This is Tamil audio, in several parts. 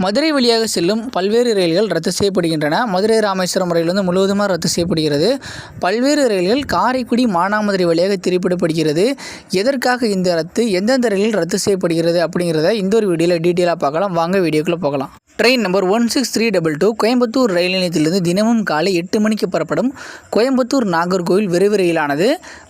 மதுரை வழியாக செல்லும் பல்வேறு ரயில்கள் ரத்து செய்யப்படுகின்றன. மதுரை ராமேஸ்வரம் ரயில் முழுவதுமாக ரத்து செய்யப்படுகிறது. பல்வேறு ரயில்கள் காரைக்குடி மானாமதுரை வழியாக திருப்பிடப்படுகிறது. எதற்காக இந்த ரத்து, எந்தெந்த ரயில்கள் ரத்து செய்யப்படுகிறது அப்படிங்கிறத இந்த ஒரு வீடியோவில் டீட்டெயிலாக பார்க்கலாம். வாங்க வீடியோக்குள்ளே போகலாம். ட்ரெயின் நம்பர் 16322 கோயம்புத்தூர் ரயில் நிலையத்திலிருந்து தினமும் காலை 8 மணிக்கு புறப்படும் கோயம்புத்தூர் நாகர்கோவில் விரைவு ரயிலானது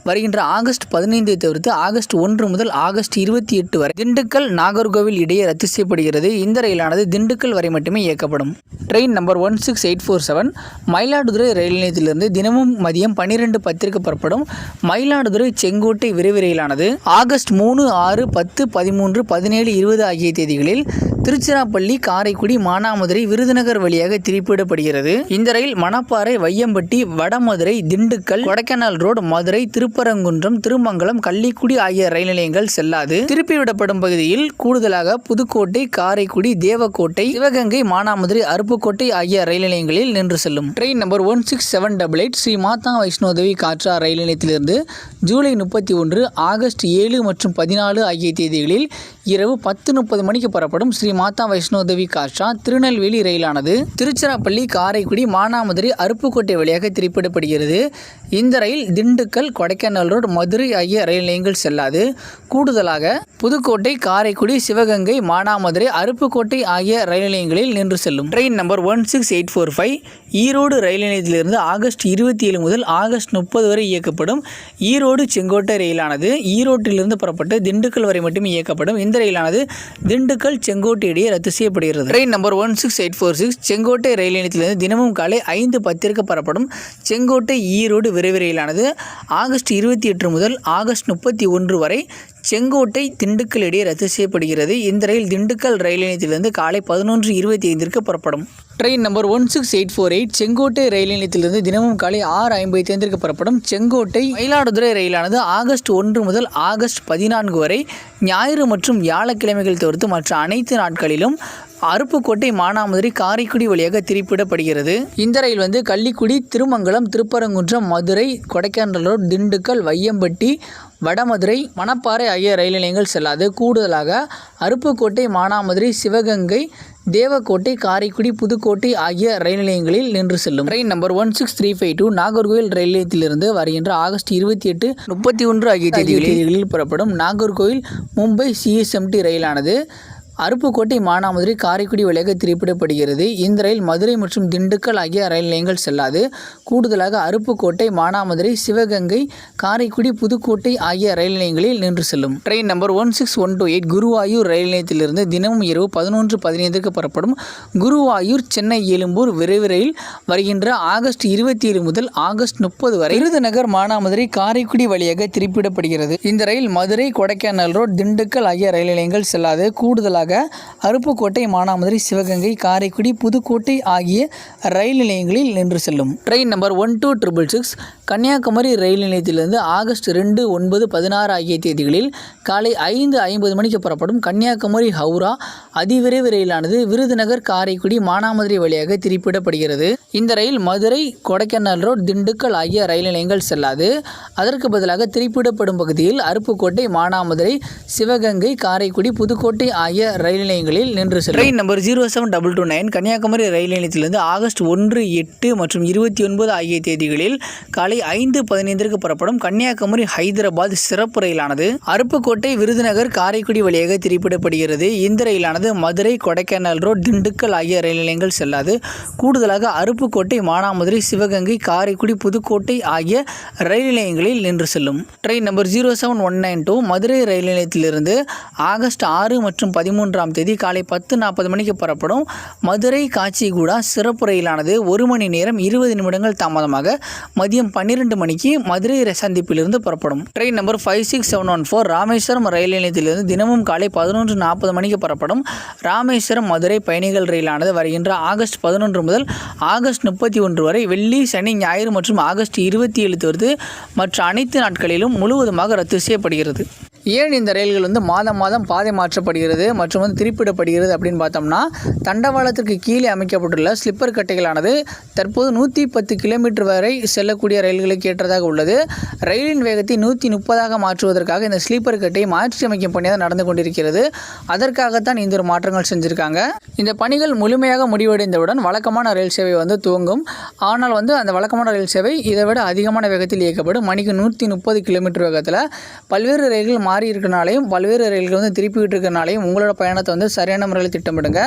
வருகின்ற ஆகஸ்ட் 15 தவிர்த்து ஆகஸ்ட் 1 முதல் ஆகஸ்ட் 28 வரை திண்டுக்கல் நாகர்கோவில் இடையே ரத்து செய்யப்படுகிறது. இந்த ரயிலானது திண்டுக்கல் வரை மட்டுமே இயக்கப்படும். ட்ரெயின் நம்பர் 16847 மயிலாடுதுறை ரயில் நிலையத்திலிருந்து தினமும் மதியம் 12:10 புறப்படும் மயிலாடுதுறை செங்கோட்டை விரைவு ரயிலானது ஆகஸ்ட் 3, 6, 10, 13, 17, 20 ஆகிய தேதிகளில் திருச்சிராப்பள்ளி, காரைக்குடி, மானாமதுரை, விருதுநகர் வழியாக திருப்பிவிடப்படுகிறது. இந்த ரயில் மணப்பாறை, வையம்பட்டி, வடமதுரை, திண்டுக்கல், கொடைக்கானல் ரோடு, மதுரை, திருப்பரங்குன்றம், திருமங்கலம், கள்ளிக்குடி ஆகிய ரயில் நிலையங்கள் செல்லாது. திருப்பிவிடப்படும் பகுதியில் கூடுதலாக புதுக்கோட்டை, காரைக்குடி, தேவக்கோட்டை, சிவகங்கை, மானாமதுரை, அருப்புக்கோட்டை ஆகிய ரயில் நிலையங்களில் நின்று செல்லும். ட்ரெயின் நம்பர் 16788 ஸ்ரீ மாதா வைஷ்ணோதேவி காட்ரா ரயில் நிலையத்திலிருந்து ஜூலை 31, ஆகஸ்ட் 7 மற்றும் 14 ஆகிய தேதிகளில் இரவு 10:30 மணிக்கு புறப்படும் ஸ்ரீ மாதா வைஷ்ணோதேவி காட்ரா திருநெல்வேலி ரயிலானது திருச்சிராப்பள்ளி, காரைக்குடி, மானாமதுரை, அருப்புக்கோட்டை வழியாக திருப்பிடப்படுகிறது. இந்த ரயில் திண்டுக்கல், கொடைக்கானல் ரோடு, மதுரை ஆகிய ரயில் நிலையங்கள் செல்லாது. கூடுதலாக புதுக்கோட்டை, காரைக்குடி, சிவகங்கை, மானாமதுரை, அருப்புக்கோட்டை ஆகிய ரயில் நிலையங்களில் நின்று செல்லும். ட்ரெயின் நம்பர் 16845 ஈரோடு ரயில் நிலையத்திலிருந்து ஆகஸ்ட் 27 முதல் ஆகஸ்ட் 30 வரை இயக்கப்படும் ஈரோடு செங்கோட்டை ரயிலானது ஈரோட்டிலிருந்து புறப்பட்டு திண்டுக்கல் வரை மட்டும் இயக்கப்படும். இந்த ரயிலானது திண்டுக்கல் செங்கோட்டை இடையே ரத்து செய்யப்படுகிறது. ட்ரெயின் நம்பர் 16846 செங்கோட்டை ரயில் நிலையத்திலிருந்து தினமும் காலை 5:10 புறப்படும் செங்கோட்டை ஈரோடு விரைவு ரயிலானது ஆகஸ்ட் 28 முதல் ஆகஸ்ட் 31 வரை செங்கோட்டை திண்டுக்கல் இடையே ரத்து செய்யப்படுகிறது. இந்த ரயில் திண்டுக்கல் ரயில் நிலையத்திலிருந்து காலை 11:25 புறப்படும். ட்ரெயின் நம்பர் 16848 செங்கோட்டை ரயில் நிலையத்திலிருந்து தினமும் காலை 6:55 புறப்படும் செங்கோட்டை மயிலாடுதுறை ரயிலானது ஆகஸ்ட் 1 முதல் ஆகஸ்ட் 14 வரை ஞாயிறு மற்றும் வியாழக்கிழமைகள் தவிர்த்து மற்ற அனைத்து நாட்களிலும் அருப்புக்கோட்டை, மானாமதுரை, காரைக்குடி வழியாக திருப்பிடப்படுகிறது. இந்த ரயில் கள்ளிக்குடி, திருமங்கலம், திருப்பரங்குன்றம், மதுரை, கொடைக்கானல் ரோடு, திண்டுக்கல், வையம்பட்டி, வடமதுரை, மணப்பாறை ஆகிய ரயில் நிலையங்கள் செல்லாது. கூடுதலாக அருப்புக்கோட்டை, மானாமதுரை, சிவகங்கை, தேவக்கோட்டை, காரைக்குடி, புதுக்கோட்டை ஆகிய ரயில் நிலையங்களில் நின்று செல்லும். ட்ரெயின் நம்பர் 16352 நாகர்கோவில் ரயில் நிலையத்திலிருந்து வருகின்ற ஆகஸ்ட் 28, 31 ஆகிய தேதிகளில் புறப்படும் நாகர்கோவில் மும்பை CSMT ரயிலானது அருப்புக்கோட்டை, மானாமதுரை, காரைக்குடி வழியாக திருப்பிடப்படுகிறது. இந்த ரயில் மதுரை மற்றும் திண்டுக்கல் ஆகிய ரயில் நிலையங்கள் செல்லாது. கூடுதலாக அருப்புக்கோட்டை, மானாமதுரை, சிவகங்கை, காரைக்குடி, புதுக்கோட்டை ஆகிய ரயில் நிலையங்களில் நின்று செல்லும். ட்ரெயின் நம்பர் 16128 குருவாயூர் ரயில் நிலையத்திலிருந்து தினமும் இரவு 11:15 புறப்படும் குருவாயூர் சென்னை எழும்பூர் விரைவு ரயில் வருகின்ற ஆகஸ்ட் 27 முதல் ஆகஸ்ட் 30 வரை விருதுநகர், மானாமதுரை, காரைக்குடி வழியாக திருப்பிடப்படுகிறது. இந்த ரயில் மதுரை, கொடைக்கானல் ரோடு, திண்டுக்கல் ஆகிய ரயில் நிலையங்கள் செல்லாது. கூடுதலாக அருப்புக்கோட்டை, மானாமதுரை, சிவகங்கை, காரைக்குடி, புதுக்கோட்டை ஆகிய ரயில் நிலையங்களில் நின்று செல்லும். ட்ரெயின் நம்பர் 12666 கன்னியாகுமரி ரயில் நிலையத்திலிருந்து ஆகஸ்ட் 2, 9, 16 ஆகிய தேதிகளில் காலை 5:50 மணிக்கு புறப்படும் கன்னியாகுமரி ஹவுரா அதிவிரைவு ரயிலானது விருதுநகர், காரைக்குடி, மானாமதுரை வழியாக திருப்பிடப்படுகிறது. இந்த ரயில் மதுரை, கொடைக்கானல் ரோடு, திண்டுக்கல் ஆகிய ரயில் நிலையங்கள் செல்லாது. அதற்கு பதிலாக திருப்பிடப்படும் பகுதியில் அருப்புக்கோட்டை, மானாமதுரை, சிவகங்கை, காரைக்குடி, புதுக்கோட்டை ஆகிய ரயில் நிலையங்களில் நின்று செல்லும். ட்ரெயின் நம்பர் 07229 கன்னியாகுமரி ரயில் நிலையத்திலிருந்து ஆகஸ்ட் 1, 8 மற்றும் 29 ஆகிய தேதிகளில் காலை 5:15 புறப்படும் கன்னியாகுமரி ஹைதராபாத் சிறப்பு ரயிலானது அருப்புக்கோட்டை, விருதுநகர், காரைக்குடி வழியாக திருப்பிடப்படுகிறது. இந்த ரயிலானது மதுரை, கொடைக்கானல் ரோடு, திண்டுக்கல் ஆகிய ரயில் நிலையங்கள் செல்லாது. கூடுதலாக அருப்புக்கோட்டை, மானாமதுரை, சிவகங்கை, காரைக்குடி, புதுக்கோட்டை ஆகிய ரயில் நிலையங்களில் நின்று செல்லும். ட்ரெயின் நம்பர் 07192 மதுரை ரயில் நிலையத்திலிருந்து ஆகஸ்ட் 6 மற்றும் 13ஆம் தேதி காலை 10:40 மணிக்கு புறப்படும் மதுரை காச்சிகுடா சிறப்பு ரயிலானது 1 மணி நேரம் 20 நிமிடங்கள் தாமதமாக மதியம் 12 மணிக்கு மதுரை சந்திப்பிலிருந்து புறப்படும். ட்ரெயின் நம்பர் 56714 ராமேஸ்வரம் ரயில் நிலையத்திலிருந்து தினமும் காலை 11:40 மணிக்கு புறப்படும் ராமேஸ்வரம் மதுரை பயணிகள் ரயிலானது வருகின்ற ஆகஸ்ட் 11 முதல் ஆகஸ்ட் 31 வரை வெள்ளி, சனி, ஞாயிறு மற்றும் ஆகஸ்ட் 27 தவிர்த்து மற்ற அனைத்து நாட்களிலும் முழுவதுமாக ரத்து செய்யப்படுகிறது. ஏன் இந்த ரயில்கள் வந்து மாதம் மாதம் பாதை மாற்றப்படுகிறது மற்றும் வந்து திருப்பிடப்படுகிறது அப்படின்னு பார்த்தோம்னா, தண்டவாளத்திற்கு கீழே அமைக்கப்பட்டுள்ள ஸ்லிப்பர் கட்டைகளானது தற்போது 110 கிலோமீட்டர் வரை செல்லக்கூடிய ரயில்களுக்கு ஏற்றதாக உள்ளது. ரயிலின் வேகத்தை 130ஆக மாற்றுவதற்காக இந்த ஸ்லீப்பர் கட்டையை மாற்றி அமைக்கும் பணியாக நடந்து கொண்டிருக்கிறது. அதற்காகத்தான் இந்த ஒரு மாற்றங்கள் செஞ்சுருக்காங்க. இந்த பணிகள் முழுமையாக முடிவடைந்தவுடன் வழக்கமான ரயில் சேவை வந்து துவங்கும். ஆனால் வந்து அந்த வழக்கமான ரயில் சேவை இதை விட அதிகமான வேகத்தில் இயக்கப்படும். மணிக்கு 130 கிலோமீட்டர் வேகத்தில். பல்வேறு ரயில்கள் மாறி இருக்கனாலையும் பல்வேறு ரயில்கள் வந்து திருப்பிக்கிட்டு இருக்கனாலையும் உங்களோட பயணத்தை வந்து சரியான முறையில் திட்டமிடுங்க.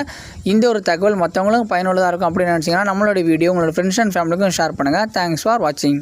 இந்த ஒரு தகவல் மற்றவங்களுக்கும் பயனுள்ளதாக இருக்கும் அப்படின்னு நினச்சிங்கன்னா நம்மளோட வீடியோ உங்களோட ஃப்ரெண்ட்ஸ் அண்ட் ஃபேமிலிக்கும் ஷேர் பண்ணுங்கள். தேங்க்ஸ் ஃபார் வாட்சிங்.